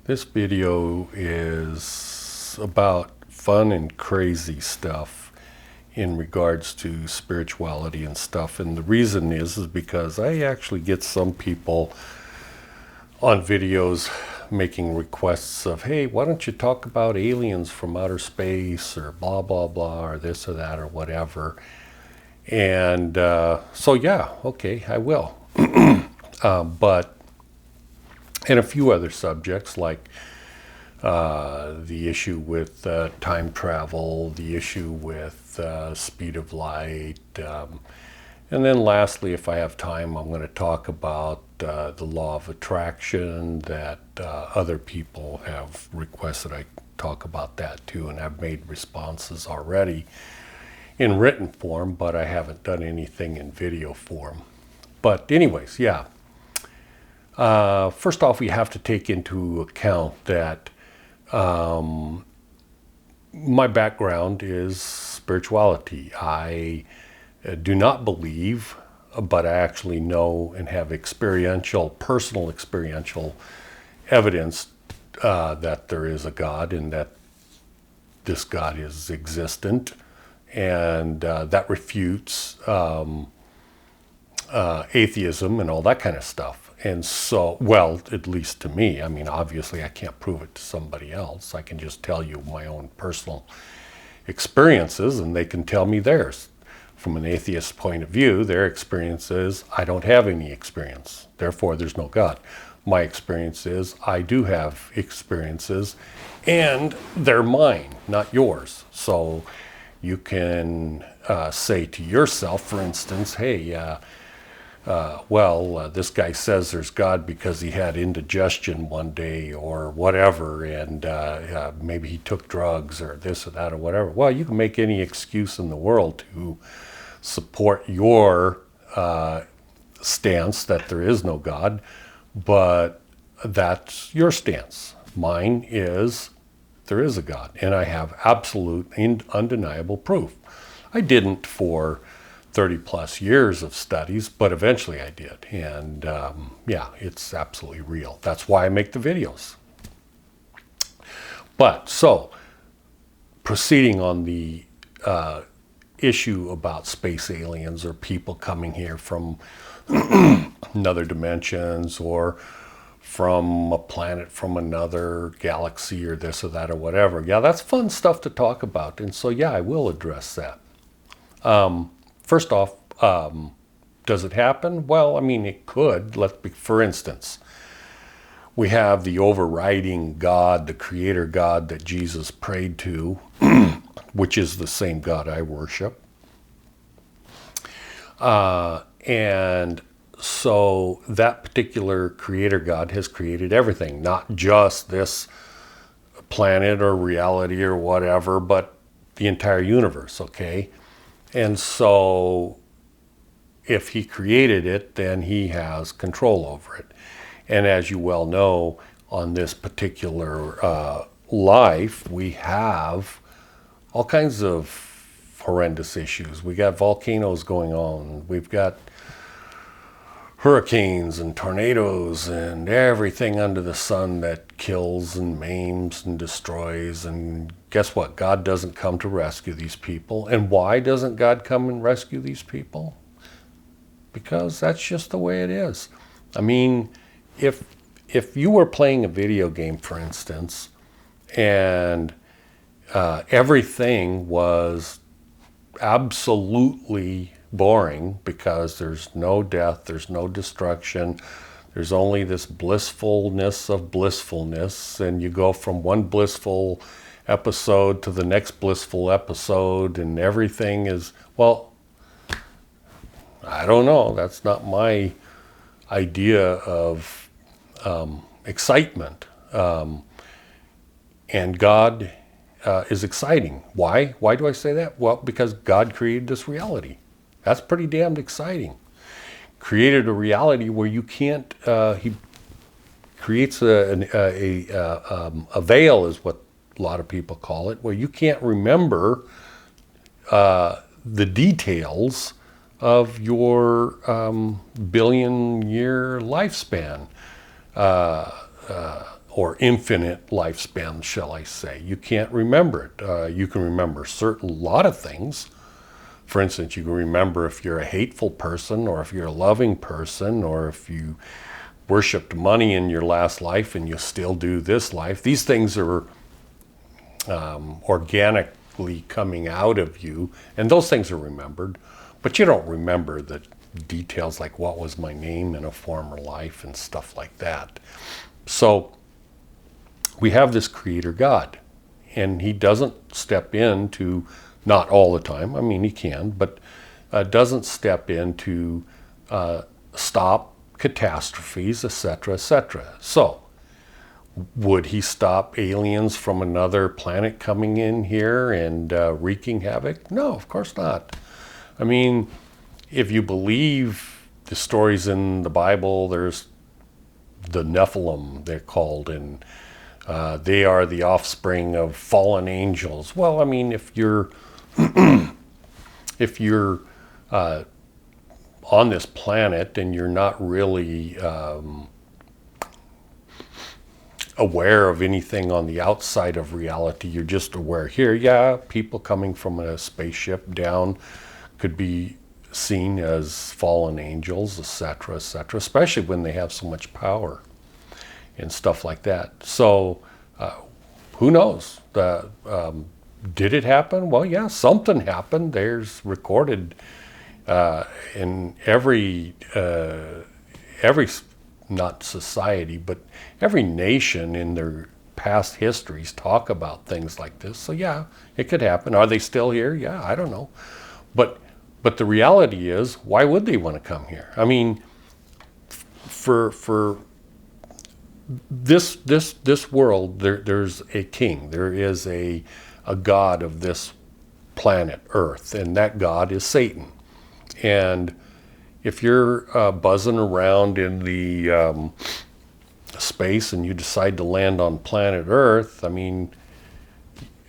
This video is about fun and crazy stuff in regards to spirituality and stuff. And the reason is because I actually get some people on videos making requests of, hey, why don't you talk about aliens from outer space or blah, blah, blah, or this or that or whatever. And so, yeah, okay, I will. And a few other subjects like the issue with time travel, the issue with speed of light, and then lastly, if I have time, I'm going to talk about the law of attraction that other people have requested I talk about that too, and I've made responses already in written form, but I haven't done anything in video form. But anyways, yeah. First off, we have to take into account that my background is spirituality. I do not believe, but I actually know and have personal experiential evidence that there is a God and that this God is existent, and that refutes atheism and all that kind of stuff. And so, well, at least to me, I mean, obviously I can't prove it to somebody else. I can just tell you my own personal experiences and they can tell me theirs. From an atheist point of view, their experience is, I don't have any experience, therefore there's no God. My experience is, I do have experiences and they're mine, not yours. So you can say to yourself, for instance, hey, this guy says there's God because he had indigestion one day or whatever, and maybe he took drugs or this or that or whatever. Well, you can make any excuse in the world to support your stance that there is no God, but that's your stance. Mine is there is a God, and I have absolute and undeniable proof. I didn't for 30 plus years of studies, but eventually I did. And yeah, it's absolutely real. That's why I make the videos. But so, proceeding on the issue about space aliens or people coming here from another dimensions or from a planet from another galaxy or this or that or whatever. Yeah, that's fun stuff to talk about. And so, yeah, I will address that. First off, does it happen? Well, I mean, it could. For instance, we have the overriding God, the creator God that Jesus prayed to, which is the same God I worship. And so that particular creator God has created everything, not just this planet or reality or whatever, but the entire universe, okay? And so if he created it, then he has control over it. And as you well know, on this particular life, we have all kinds of horrendous issues. We got volcanoes going on. We've got hurricanes and tornadoes and everything under the sun that kills and maims and destroys. And guess what? God doesn't come to rescue these people. And why doesn't God come and rescue these people? Because that's just the way it is. I mean, if you were playing a video game, for instance, and everything was absolutely boring because there's no death, there's no destruction, there's only this blissfulness of blissfulness, and you go from one blissful episode to the next blissful episode, and everything is, well, I don't know, that's not my idea of excitement. And God is exciting. Why? Why do I say that? Well, because God created this reality. That's pretty damned exciting. Created a reality where you can't, he creates a veil, is what a lot of people call it, where you can't remember the details of your billion-year lifespan. or infinite lifespan, shall I say. You can't remember it. You can remember a lot of things. For instance, you can remember if you're a hateful person, or if you're a loving person, or if you worshipped money in your last life and you still do this life. These things are organically coming out of you, and those things are remembered, but you don't remember the details like what was my name in a former life and stuff like that. So we have this creator God, and he doesn't step into, not all the time, I mean he can, but doesn't step in to stop catastrophes, etc., etc. So would he stop aliens from another planet coming in here and wreaking havoc? No, of course not. I mean, if you believe the stories in the Bible, there's the Nephilim, they're called, and they are the offspring of fallen angels. Well, I mean, if you're if you're on this planet and you're not really aware of anything on the outside of reality, you're just aware here, yeah, people coming from a spaceship down could be seen as fallen angels, etc., etc., especially when they have so much power and stuff like that. So who knows? Did it happen? Well, yeah, something happened. There's recorded in every not society, but every nation in their past histories talk about things like this. So yeah, it could happen. Are they still here? Yeah, I don't know. But the reality is, why would they want to come here? I mean, for this world, there's a king. There is a God of this planet Earth, and that God is Satan. And if you're buzzing around in the space and you decide to land on planet Earth, I mean,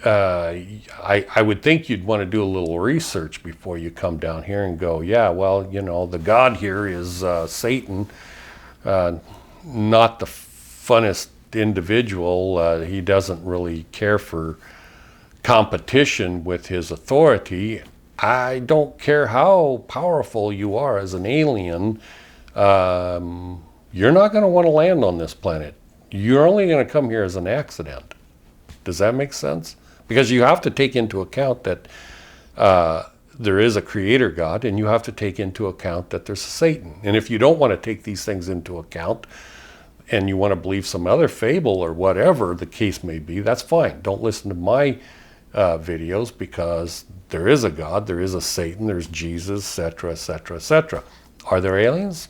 I would think you'd want to do a little research before you come down here and go, yeah, well, you know, the God here is Satan, not the funnest individual. He doesn't really care for competition with his authority. I don't care how powerful you are as an alien, you're not going to want to land on this planet. You're only going to come here as an accident. Does that make sense? Because you have to take into account that there is a creator God, and you have to take into account that there's a Satan. And if you don't want to take these things into account, and you want to believe some other fable or whatever the case may be, that's fine. Don't listen to my videos, because there is a God, there is a Satan, there's Jesus, etc., etc., etc. Are there aliens?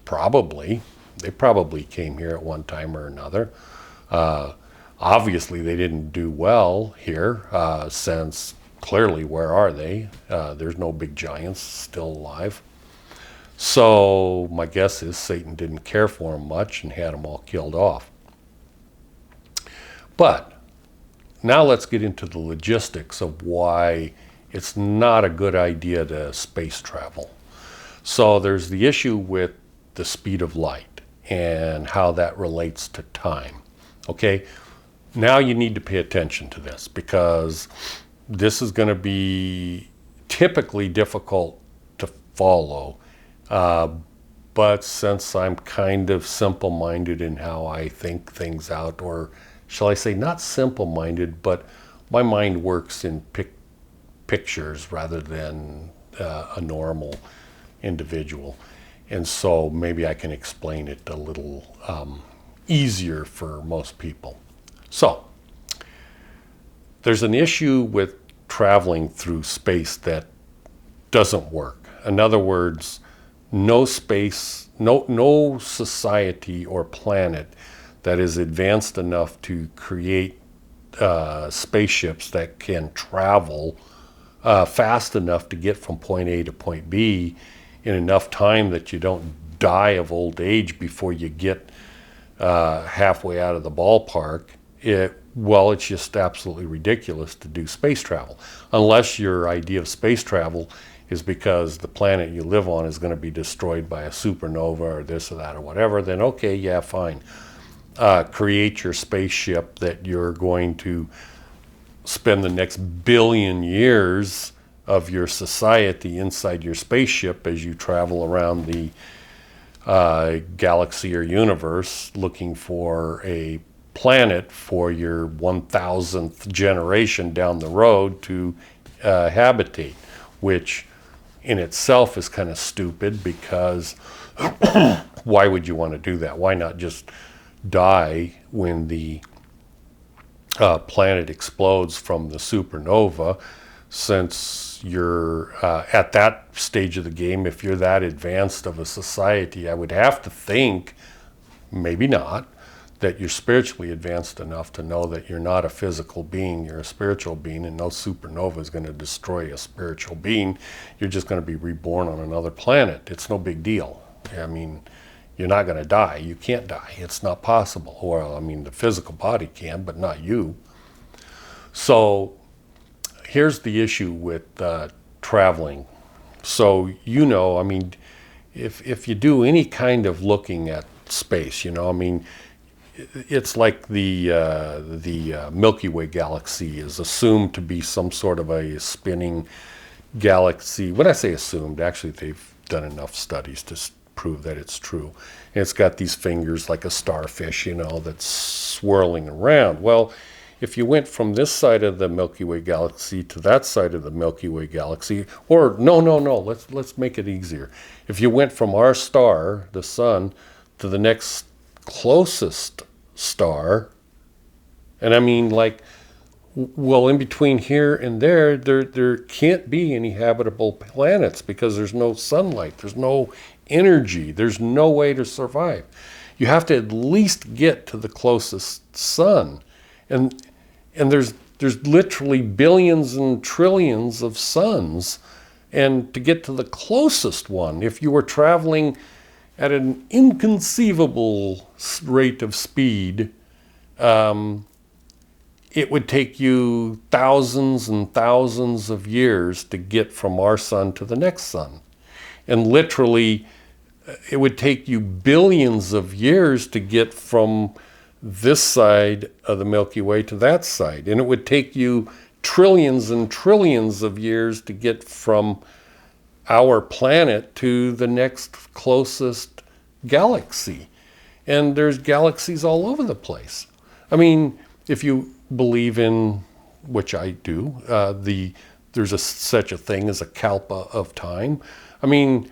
Probably. They probably came here at one time or another. Obviously, they didn't do well here, since clearly, where are they? There's no big giants still alive. So my guess is Satan didn't care for them much and had them all killed off. But now let's get into the logistics of why it's not a good idea to space travel. So there's the issue with the speed of light and how that relates to time. Okay, now you need to pay attention to this, because this is going to be typically difficult to follow. But since I'm kind of simple-minded in how I think things out, or shall I say not simple-minded, but my mind works in pictures rather than a normal individual. And so maybe I can explain it a little easier for most people. So there's an issue with traveling through space that doesn't work. In other words, no society or planet that is advanced enough to create spaceships that can travel fast enough to get from point A to point B in enough time that you don't die of old age before you get halfway out of the ballpark. It's just absolutely ridiculous to do space travel, unless your idea of space travel is because the planet you live on is going to be destroyed by a supernova or this or that or whatever. Then okay, yeah, fine. create your spaceship that you're going to spend the next billion years of your society inside your spaceship as you travel around the galaxy or universe looking for a planet for your 1000th generation down the road to habitate, which in itself is kind of stupid, because why would you want to do that? Why not just die when the planet explodes from the supernova? Since you're at that stage of the game, if you're that advanced of a society, I would have to think, maybe not, that you're spiritually advanced enough to know that you're not a physical being, you're a spiritual being, and no supernova is going to destroy a spiritual being. You're just going to be reborn on another planet. It's no big deal. I mean, you're not going to die. You can't die. It's not possible. Well, I mean, the physical body can, but not you. So here's the issue with traveling. So, I mean, if you do any kind of looking at space, I mean, it's like the Milky Way galaxy is assumed to be some sort of a spinning galaxy. When I say assumed, actually they've done enough studies to prove that it's true. And it's got these fingers like a starfish, that's swirling around. Well, if you went from this side of the Milky Way galaxy to that side of the Milky Way galaxy, or no, let's make it easier. If you went from our star, the sun, to the next closest star, and I mean, like, well, in between here and there can't be any habitable planets, because there's no sunlight, there's no energy, there's no way to survive. You have to at least get to the closest sun, and there's literally billions and trillions of suns, and to get to the closest one, if you were traveling at an inconceivable rate of speed, it would take you thousands and thousands of years to get from our sun to the next sun. And literally, it would take you billions of years to get from this side of the Milky Way to that side. And it would take you trillions and trillions of years to get from our planet to the next closest galaxy. And there's galaxies all over the place. I mean, if you believe in, which I do, there's such a thing as a kalpa of time. I mean,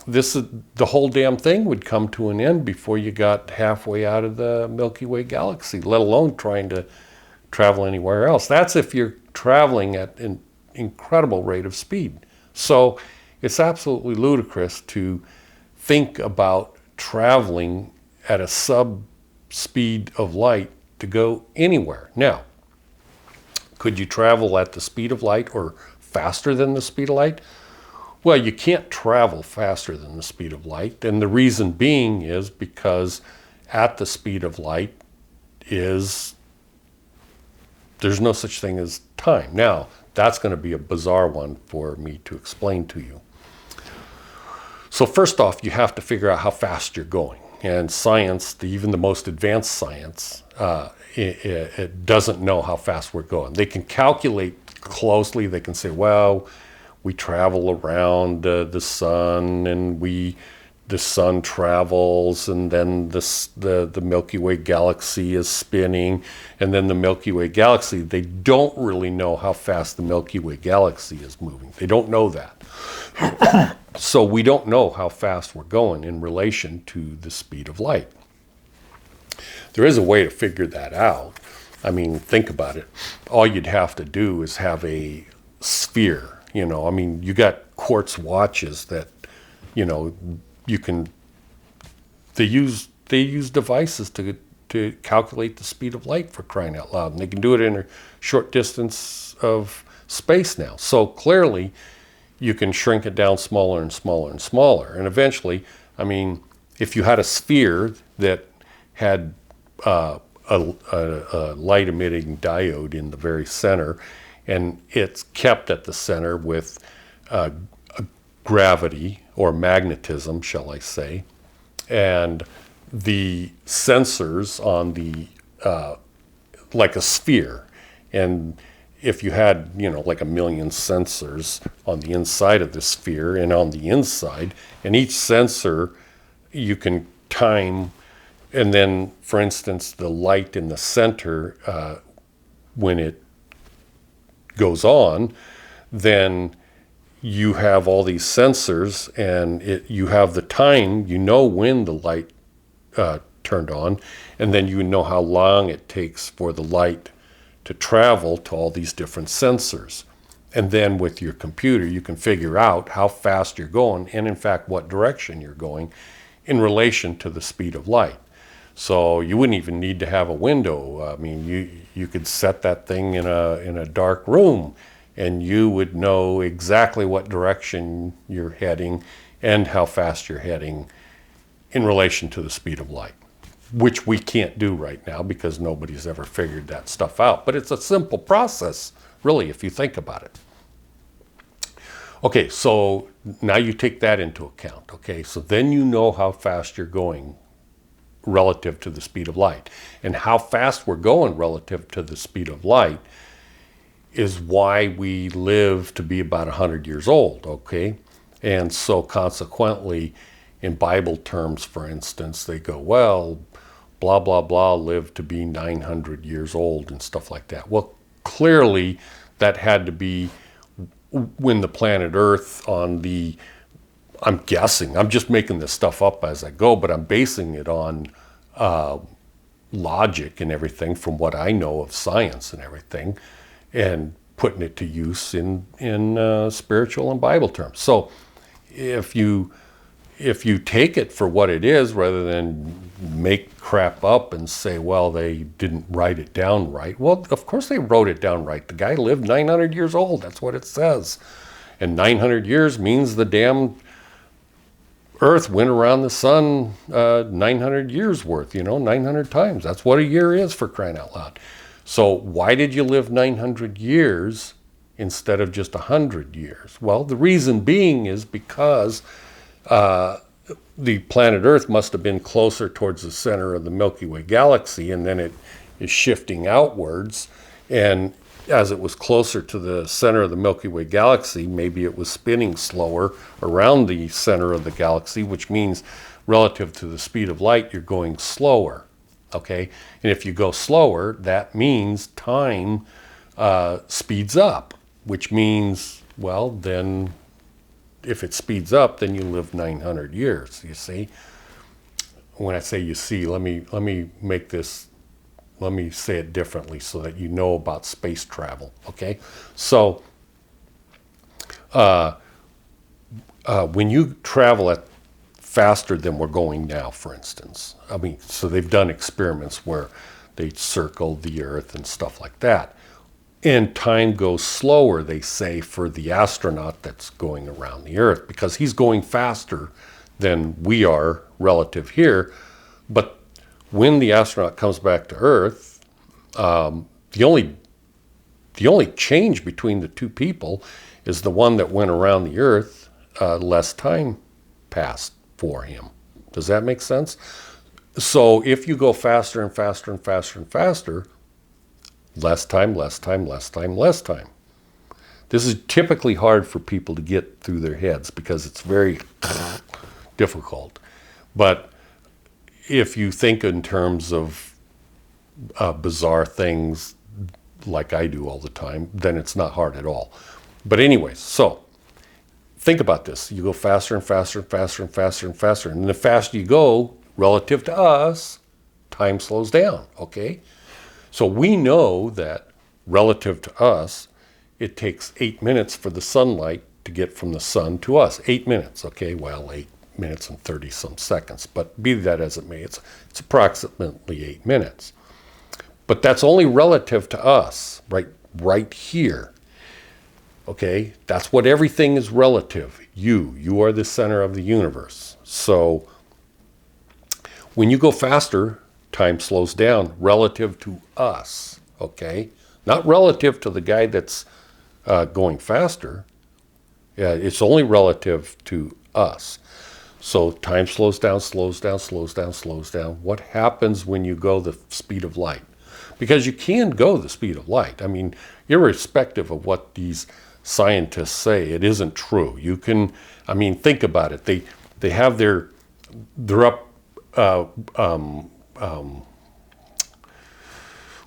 the whole damn thing would come to an end before you got halfway out of the Milky Way galaxy, let alone trying to travel anywhere else. That's if you're traveling at an incredible rate of speed. So it's absolutely ludicrous to think about traveling at a sub-speed of light to go anywhere. Now, could you travel at the speed of light or faster than the speed of light? Well, you can't travel faster than the speed of light, and the reason being is because at the speed of light there's no such thing as time. Now, that's going to be a bizarre one for me to explain to you. So first off, you have to figure out how fast you're going. And science, even the most advanced science, it doesn't know how fast we're going. They can calculate closely. They can say, well, we travel around the sun, and the sun travels, and then the Milky Way galaxy is spinning, and then the Milky Way galaxy, they don't really know how fast the Milky Way galaxy is moving. They don't know that. So we don't know how fast we're going in relation to the speed of light. There is a way to figure that out. I mean, think about it. All you'd have to do is have a sphere. I mean, you got quartz watches that, you can. They use devices to calculate the speed of light, for crying out loud, and they can do it in a short distance of space now. So clearly, you can shrink it down smaller and smaller and smaller, and eventually, I mean, if you had a sphere that had a light-emitting diode in the very center, and it's kept at the center with gravity or magnetism, shall I say, and the sensors on the, like a sphere. And if you had, like a million sensors on the inside of the sphere and on the inside, and each sensor you can time, and then, for instance, the light in the center, when it goes on, then you have all these sensors, and you have the time, when the light turned on, and then you know how long it takes for the light to travel to all these different sensors. And then with your computer, you can figure out how fast you're going, and in fact, what direction you're going in relation to the speed of light. So you wouldn't even need to have a window. I mean, you could set that thing in a dark room, and you would know exactly what direction you're heading and how fast you're heading in relation to the speed of light, which we can't do right now because nobody's ever figured that stuff out. But it's a simple process, really, if you think about it. Okay, so now you take that into account. Okay, so then you know how fast you're going relative to the speed of light. And how fast we're going relative to the speed of light is why we live to be about 100 years old, okay? And so consequently, in Bible terms, for instance, they go, well, blah, blah, blah, live to be 900 years old and stuff like that. Well, clearly that had to be when the planet Earth on the, I'm guessing, I'm just making this stuff up as I go, but I'm basing it on logic and everything from what I know of science and everything, and putting it to use in spiritual and Bible terms. So if you take it for what it is, rather than make crap up and say, well, they didn't write it down right. Well, of course they wrote it down right. The guy lived 900 years old. That's what it says. And 900 years means the damn Earth went around the sun 900 years worth, 900 times. That's what a year is, for crying out loud. So why did you live 900 years instead of just 100 years? Well, the reason being is because the planet Earth must have been closer towards the center of the Milky Way galaxy, and then it is shifting outwards. And as it was closer to the center of the Milky Way galaxy, maybe it was spinning slower around the center of the galaxy, which means relative to the speed of light, you're going slower. Okay? And if you go slower, that means time speeds up, which means, well, then if it speeds up, then you live 900 years, you see? When I say you see, let me say it differently so that you know about space travel, okay? So when you travel at faster than we're going now, for instance, so they've done experiments where they circle the Earth and stuff like that. And time goes slower, they say, for the astronaut that's going around the Earth, because he's going faster than we are relative here. But when the astronaut comes back to Earth, the only change between the two people is the one that went around the Earth, less time passed for him. Does that make sense? So if you go faster and faster and faster and faster, less time, less time, less time, less time. This is typically hard for people to get through their heads because it's very difficult. But if you think in terms of bizarre things like I do all the time, then it's not hard at all. But anyways, so think about this. You go faster and faster and faster and faster and faster. And the faster you go, relative to us, time slows down, okay? So we know that relative to us, it takes 8 minutes for the sunlight to get from the sun to us. 8 minutes, okay? Well, 8 minutes and 30-some seconds. But be that as it may, it's approximately 8 minutes. But that's only relative to us, right here. Okay? That's what everything is relative. You are the center of the universe. So when you go faster, time slows down relative to us, okay? Not relative to the guy that's going faster. Yeah, it's only relative to us. So time slows down, slows down, slows down, slows down. What happens when you go the speed of light? Because you can go the speed of light. I mean, irrespective of what these scientists say, it isn't true. You can, I mean, think about it. They have they're up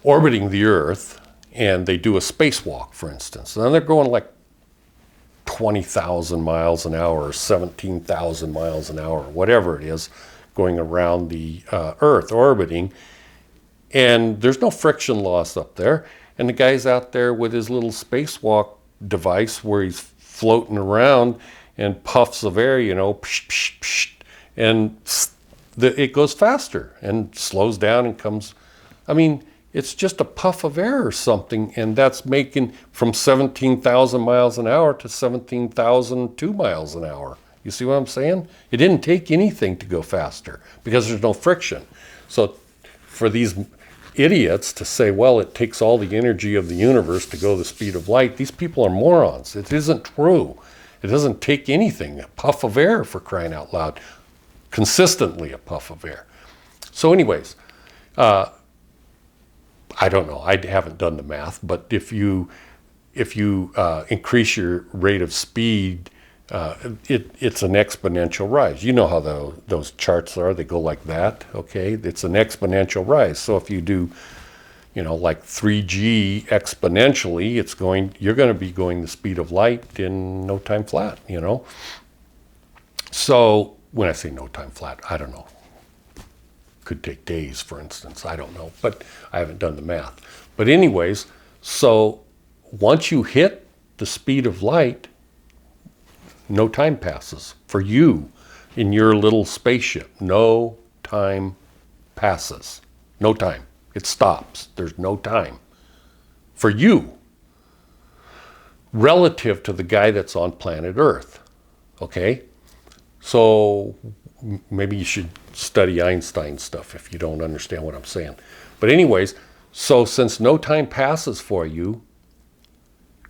orbiting the Earth, and they do a spacewalk, for instance. And then they're going like 20,000 miles an hour, or 17,000 miles an hour, whatever it is, going around the Earth, orbiting. And there's no friction loss up there. And the guy's out there with his little spacewalk device where he's floating around and puffs of air, you know, psh, psh, psh, and it goes faster and slows down and comes. I mean, it's just a puff of air or something, and that's making from 17,000 miles an hour to 17,002 miles an hour. You see what I'm saying? It didn't take anything to go faster because there's no friction. So for these idiots to say, well, it takes all the energy of the universe to go the speed of light, these people are morons. It isn't true. It doesn't take anything. A puff of air, for crying out loud. Consistently a puff of air. So anyways, I don't know. I haven't done the math, but if you increase your rate of speed, it's an exponential rise. You know how those charts are. They go like that. Okay, it's an exponential rise. So if you do, you know, like 3G exponentially, you're going to be going the speed of light in no time flat. You know. So when I say no time flat, I don't know. Could take days, for instance. I don't know, but I haven't done the math. But anyways, so once you hit the speed of light, no time passes for you in your little spaceship. No time passes. No time. It stops. There's no time for you relative to the guy that's on planet Earth. Okay? So maybe you should study Einstein stuff if you don't understand what I'm saying. But anyways, so since no time passes for you,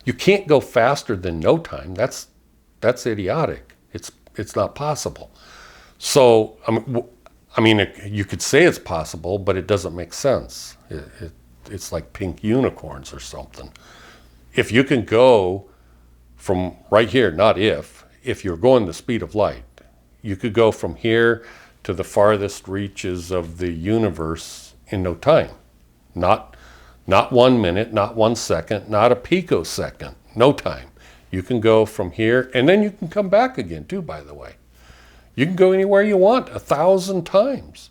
you can't go faster than no time. That's idiotic. It's not possible. So I mean, you could say it's possible, but it doesn't make sense. It's like pink unicorns or something. If you can go from right here, not if you're going the speed of light, you could go from here to the farthest reaches of the universe in no time. Not 1 minute, not 1 second, not a picosecond, no time. You can go from here, and then you can come back again too, by the way. You can go anywhere you want 1,000 times.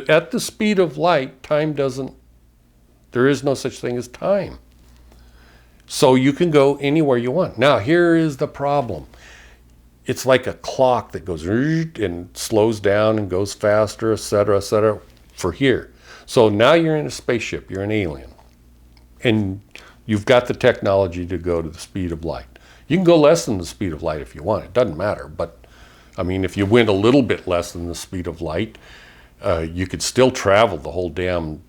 At the speed of light, there is no such thing as time. So you can go anywhere you want. Now, here is the problem. It's like a clock that goes and slows down and goes faster, et cetera, for here. So now you're in a spaceship, you're an alien. And you've got the technology to go to the speed of light. You can go less than the speed of light if you want, it doesn't matter. But I mean, if you went a little bit less than the speed of light, you could still travel the whole damn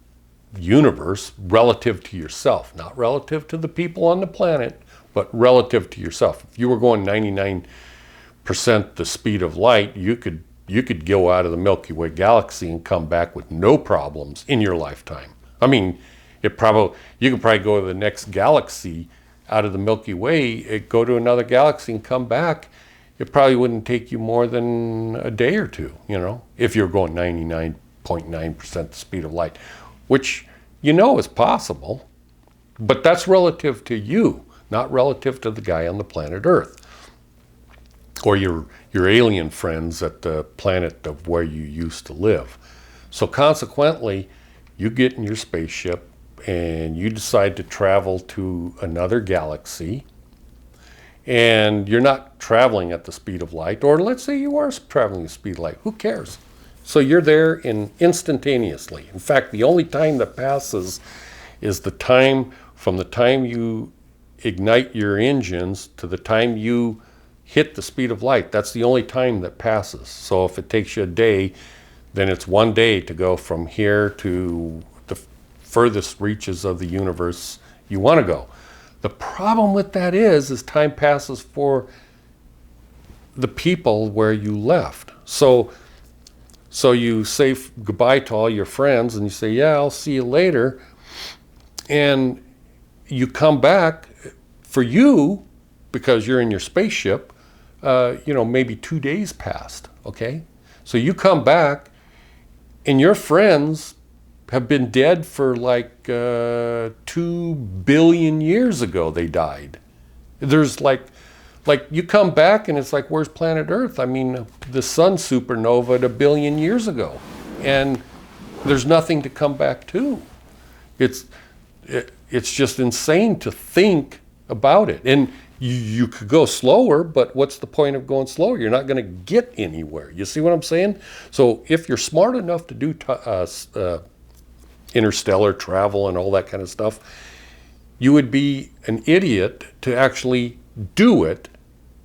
universe relative to yourself. Not relative to the people on the planet, but relative to yourself. If you were going 99% the speed of light, you could go out of the Milky Way galaxy and come back with no problems in your lifetime. I mean, you could probably go to the next galaxy out of the Milky Way, go to another galaxy and come back. It probably wouldn't take you more than a day or two, you know, if you're going 99.9% the speed of light, which you know is possible, but that's relative to you, not relative to the guy on the planet Earth. Or your alien friends at the planet of where you used to live. So consequently, you get in your spaceship and you decide to travel to another galaxy, and you're not traveling at the speed of light, or let's say you are traveling at the speed of light, who cares? So you're there instantaneously. In fact, the only time that passes is the time from the time you ignite your engines to the time you hit the speed of light. That's the only time that passes. So if it takes you a day, then it's 1 day to go from here to the furthest reaches of the universe you want to go. The problem with that is time passes for the people where you left. So you say goodbye to all your friends and you say, yeah, I'll see you later. And you come back for you, because you're in your spaceship, maybe 2 days passed, okay? So you come back and your friends have been dead for like 2 billion years ago they died. There's like you come back and it's like, where's planet Earth? I mean, the sun supernovaed 1 billion years ago, and there's nothing to come back to. It's just insane to think about it. And you could go slower, but what's the point of going slower? You're not going to get anywhere. You see what I'm saying? So if you're smart enough to do interstellar travel and all that kind of stuff, you would be an idiot to actually do it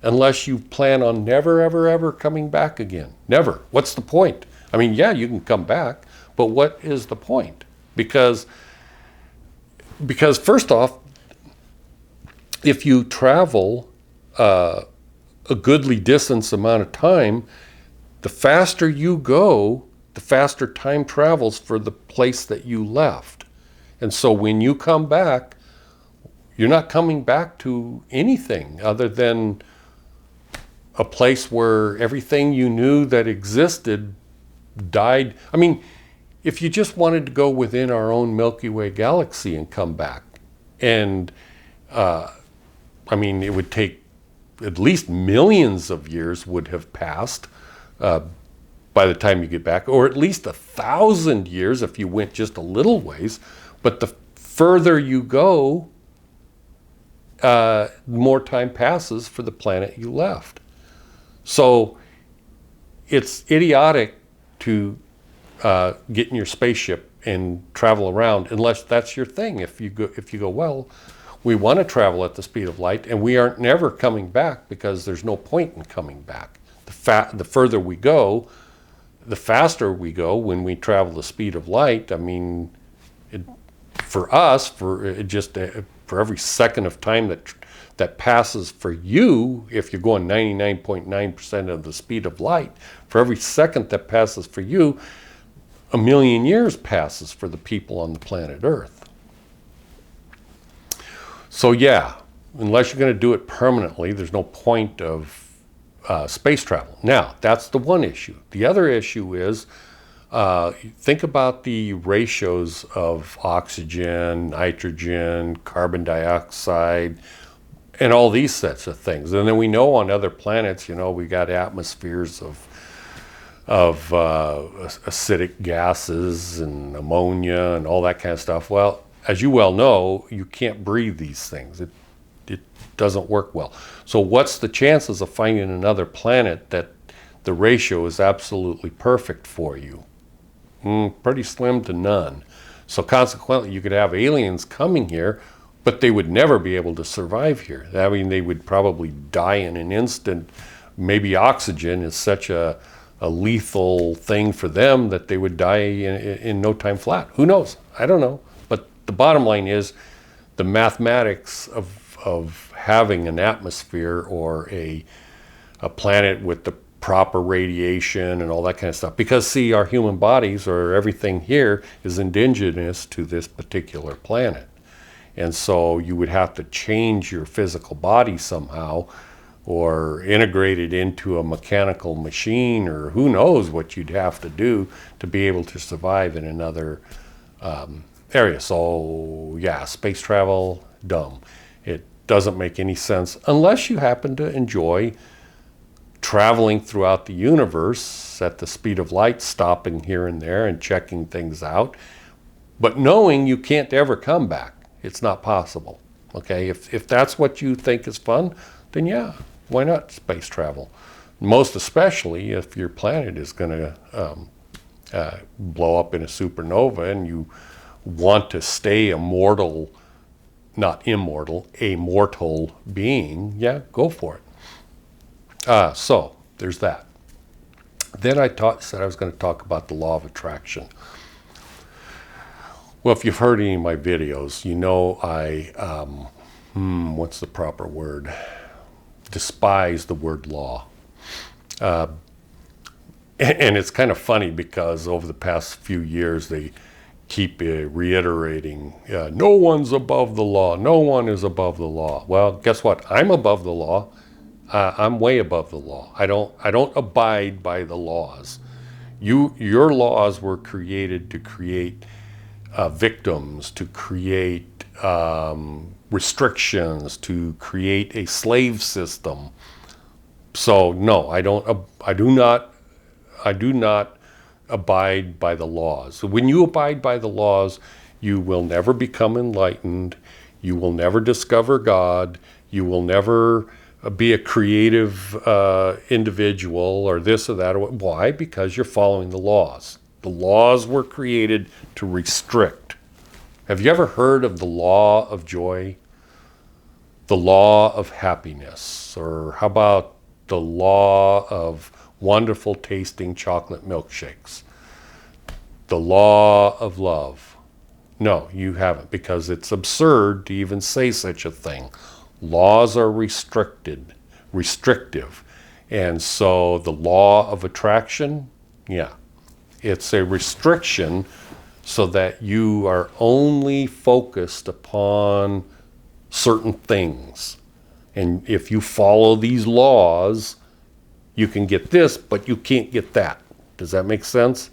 unless you plan on never, ever, ever coming back again. Never. What's the point? I mean, yeah, you can come back, but what is the point? Because first off, if you travel a goodly distance amount of time, the faster you go, the faster time travels for the place that you left. And so when you come back, you're not coming back to anything other than a place where everything you knew that existed died. I mean, if you just wanted to go within our own Milky Way galaxy and come back, and it would take at least millions of years would have passed by the time you get back, or at least 1,000 years if you went just a little ways. But the further you go, more time passes for the planet you left. So it's idiotic to get in your spaceship and travel around unless that's your thing. If you go, well, we want to travel at the speed of light, and we aren't never coming back because there's no point in coming back. The further we go, the faster we go when we travel the speed of light. I mean, for every second of time that passes for you, if you're going 99.9% of the speed of light, for every second that passes for you, 1 million years passes for the people on the planet Earth. So yeah, unless you're going to do it permanently, there's no point of space travel. Now, that's the one issue. The other issue is, think about the ratios of oxygen, nitrogen, carbon dioxide, and all these sets of things. And then we know on other planets, we got atmospheres of acidic gases and ammonia and all that kind of stuff. Well, as you well know, you can't breathe these things. It doesn't work well. So what's the chances of finding another planet that the ratio is absolutely perfect for you? Pretty slim to none. So consequently, you could have aliens coming here, but they would never be able to survive here. I mean, they would probably die in an instant. Maybe oxygen is such a lethal thing for them that they would die in no time flat. Who knows? I don't know. But the bottom line is the mathematics of having an atmosphere or a planet with the proper radiation and all that kind of stuff. Because see, our human bodies, or everything here, is indigenous to this particular planet. And so you would have to change your physical body somehow, or integrate it into a mechanical machine, or who knows what you'd have to do to be able to survive in another area. So yeah, space travel, dumb. It doesn't make any sense unless you happen to enjoy traveling throughout the universe at the speed of light, stopping here and there and checking things out, but knowing you can't ever come back. It's not possible. Okay, if that's what you think is fun, then yeah, why not space travel? Most especially if your planet is going to blow up in a supernova and you want to stay a mortal, not immortal, a mortal being, yeah, go for it. So there's that. Then I said I was going to talk about the law of attraction. Well, if you've heard any of my videos, you know I, what's the proper word? Despise the word law. And it's kind of funny because over the past few years, they keep reiterating, no one's above the law. No one is above the law. Well, guess what? I'm above the law. I'm way above the law. I don't abide by the laws. Your laws were created to create victims, to create restrictions, to create a slave system. So no, I do not abide by the laws. So when you abide by the laws, you will never become enlightened. You will never discover God. You will never be a creative individual or this or that. Why? Because you're following the laws. The laws were created to restrict. Have you ever heard of the law of joy? The law of happiness? Or how about the law of wonderful tasting chocolate milkshakes? The law of love? No, you haven't, because it's absurd to even say such a thing. Laws are restrictive. And so the law of attraction, yeah, it's a restriction so that you are only focused upon certain things. And if you follow these laws, you can get this, but you can't get that. Does that make sense?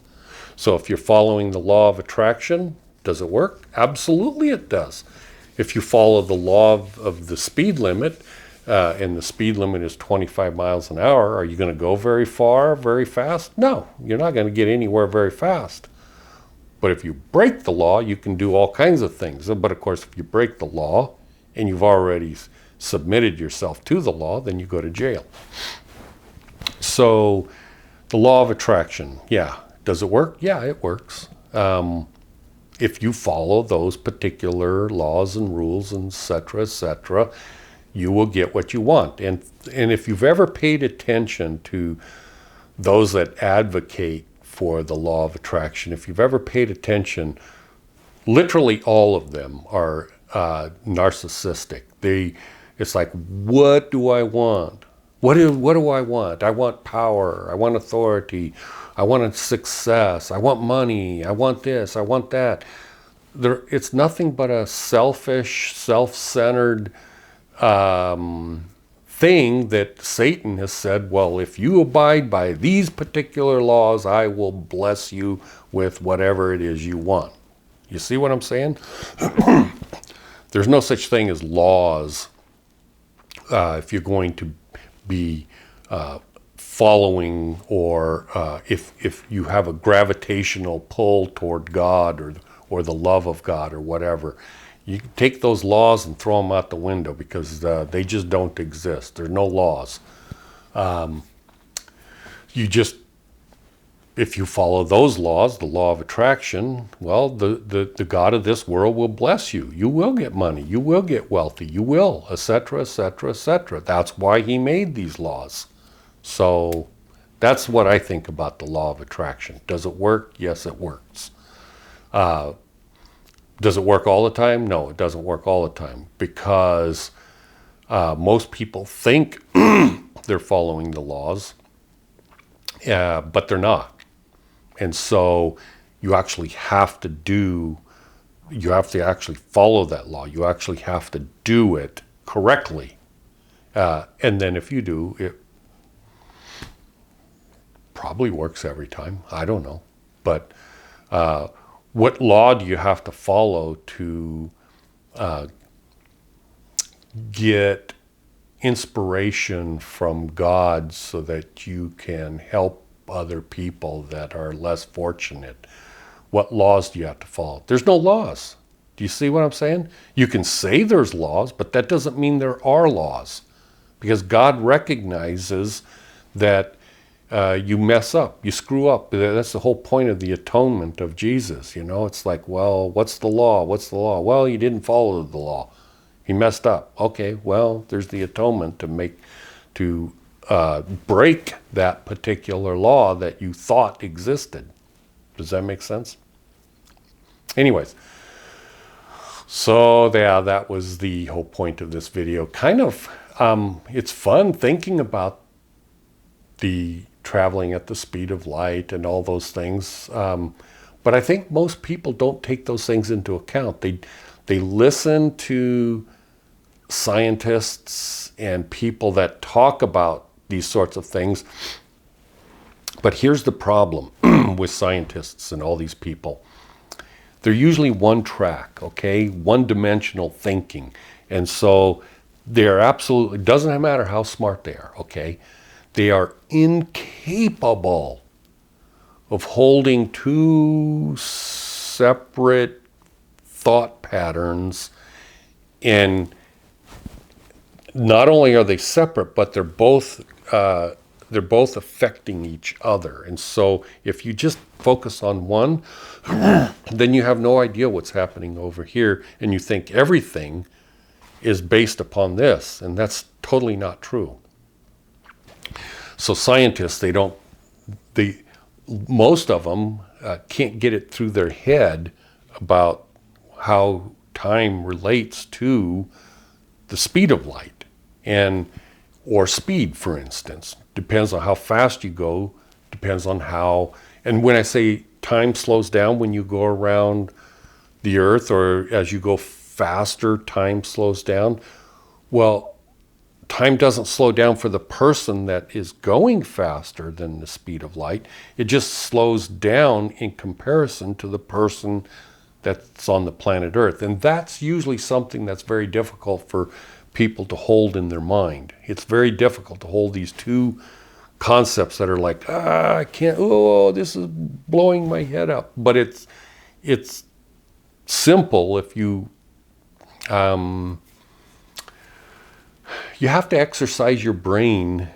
So if you're following the law of attraction, does it work? Absolutely it does. If you follow the law of the speed limit, and the speed limit is 25 miles an hour, are you going to go very far, very fast? No, you're not going to get anywhere very fast. But if you break the law, you can do all kinds of things. But of course, if you break the law and you've already submitted yourself to the law, then you go to jail. So the law of attraction, yeah. Does it work? Yeah, it works. If you follow those particular laws and rules, etc., you will get what you want. And if you've ever paid attention to those that advocate for the law of attraction, if you've ever paid attention, literally all of them are narcissistic. It's like, what do I want? What do I want? I want power. I want authority. I want success. I want money. I want this. I want that. It's nothing but a selfish, self-centered thing that Satan has said, well, if you abide by these particular laws, I will bless you with whatever it is you want. You see what I'm saying? There's no such thing as laws if you're going to be following, or if you have a gravitational pull toward God or the love of God or whatever. You can take those laws and throw them out the window, because they just don't exist. There are no laws. If you follow those laws, the law of attraction, well, the God of this world will bless you. You will get money. You will get wealthy. You will, etc., etc., etc. That's why he made these laws. So that's what I think about the law of attraction. Does it work? Yes, it works. Does it work all the time? No, it doesn't work all the time, because most people think they're following the laws, but they're not. And so you actually have to actually follow that law. You actually have to do it correctly. And then if you do, it probably works every time. I don't know. But what law do you have to follow to get inspiration from God so that you can help other people that are less fortunate? What laws do you have to follow? There's no laws. Do you see what I'm saying? You can say there's laws, but that doesn't mean there are laws, because God recognizes that you mess up, you screw up. That's the whole point of the atonement of Jesus. It's like, well, what's the law? What's the law? Well, he didn't follow the law. He messed up. Okay, well, there's the atonement to break that particular law that you thought existed. Does that make sense? Anyways, so yeah, that was the whole point of this video. Kind of, it's fun thinking about the traveling at the speed of light and all those things. But I think most people don't take those things into account. They listen to scientists and people that talk about these sorts of things. But here's the problem with scientists and all these people. They're usually one track, okay? One-dimensional thinking. And so they're absolutely, doesn't matter how smart they are, okay? They are incapable of holding two separate thought patterns, and not only are they separate, but they're both affecting each other. And so if you just focus on one, then you have no idea what's happening over here, and you think everything is based upon this, and that's totally not true. So scientists, most of them can't get it through their head about how time relates to the speed of light, or speed, for instance. Depends on how fast you go, depends on how, and when I say time slows down when you go around the earth, or as you go faster, time slows down. Well, time doesn't slow down for the person that is going faster than the speed of light. It just slows down in comparison to the person that's on the planet Earth. And that's usually something that's very difficult for people to hold in their mind. It's very difficult to hold these two concepts that are like, I can't, this is blowing my head up. But it's simple if you have to exercise your brain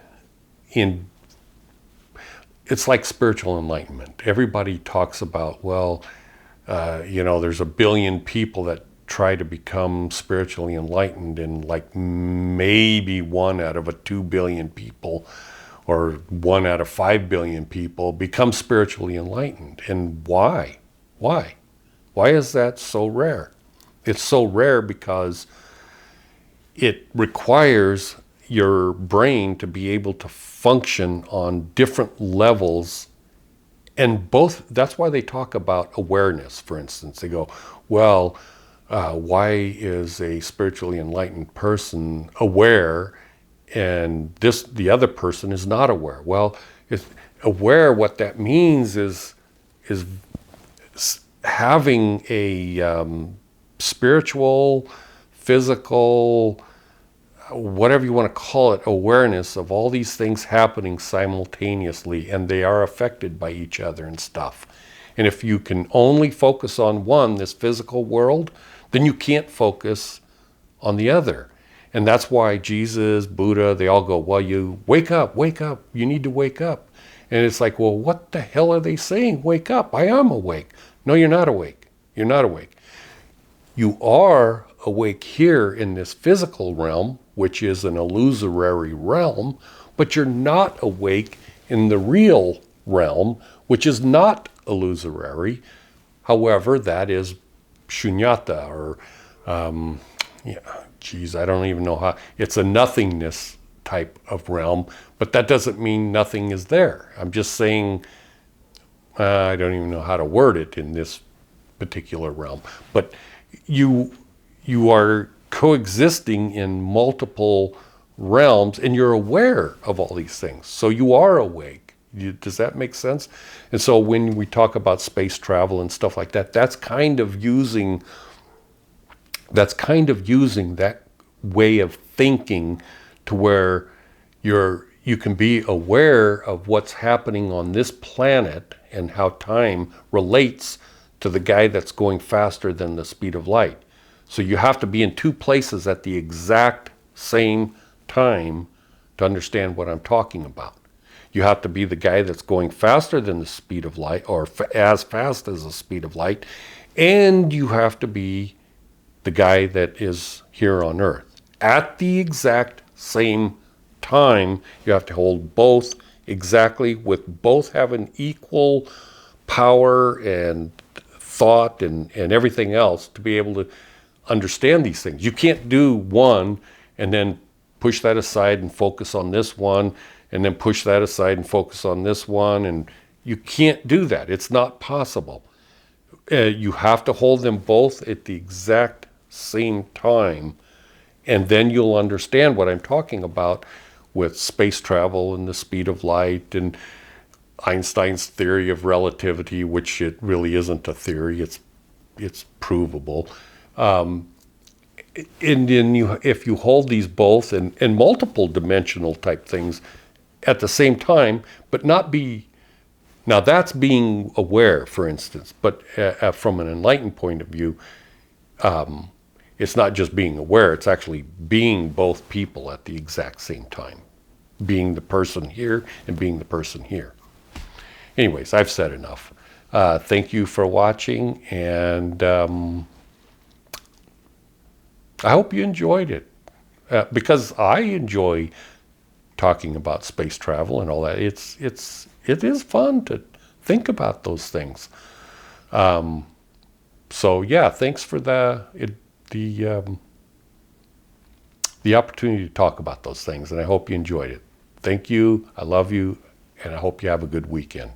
it's like spiritual enlightenment. Everybody talks about, there's 1 billion people that try to become spiritually enlightened, and like maybe 1 out of 2 billion people or 1 out of 5 billion people become spiritually enlightened. And why? Why is that so rare? It's so rare because it requires your brain to be able to function on different levels. And that's why they talk about awareness, for instance. They go, why is a spiritually enlightened person aware and the other person is not aware? Well, aware, what that means is having a spiritual, physical, whatever you want to call it, awareness of all these things happening simultaneously, and they are affected by each other and stuff. And if you can only focus on one, this physical world, then you can't focus on the other. And that's why Jesus, Buddha, they all go, you wake up, you need to wake up. And it's like, what the hell are they saying? Wake up, I am awake. No, you're not awake. You're not awake. You are awake here in this physical realm, which is an illusory realm, but you're not awake in the real realm, which is not illusory. However, that is shunyata, or I don't even know how. It's a nothingness type of realm, but that doesn't mean nothing is there. I'm just saying, I don't even know how to word it in this particular realm. But you are coexisting in multiple realms, and you're aware of all these things. So you are awake. Does that make sense? And so when we talk about space travel and stuff like that, that's kind of using that way of thinking to where you can be aware of what's happening on this planet and how time relates to the guy that's going faster than the speed of light. So you have to be in two places at the exact same time to understand what I'm talking about. You have to be the guy that's going faster than the speed of light, or as fast as the speed of light, and you have to be the guy that is here on Earth. At the exact same time, you have to hold both exactly, with both having equal power and thought and everything else to be able to understand these things. You can't do one and then push that aside and focus on this one and then push that aside and focus on this one. And you can't do that. It's not possible. You have to hold them both at the exact same time, and then you'll understand what I'm talking about with space travel and the speed of light and Einstein's theory of relativity, which it really isn't a theory, it's provable. And then if you hold these both and multiple dimensional type things at the same time, but not be, now that's being aware, for instance, but from an enlightened point of view, it's not just being aware, it's actually being both people at the exact same time. Being the person here and being the person here. Anyways, I've said enough. Thank you for watching, and I hope you enjoyed it. Because I enjoy talking about space travel and all that. It is fun to think about those things. So yeah, thanks for the opportunity to talk about those things, and I hope you enjoyed it. Thank you. I love you, and I hope you have a good weekend.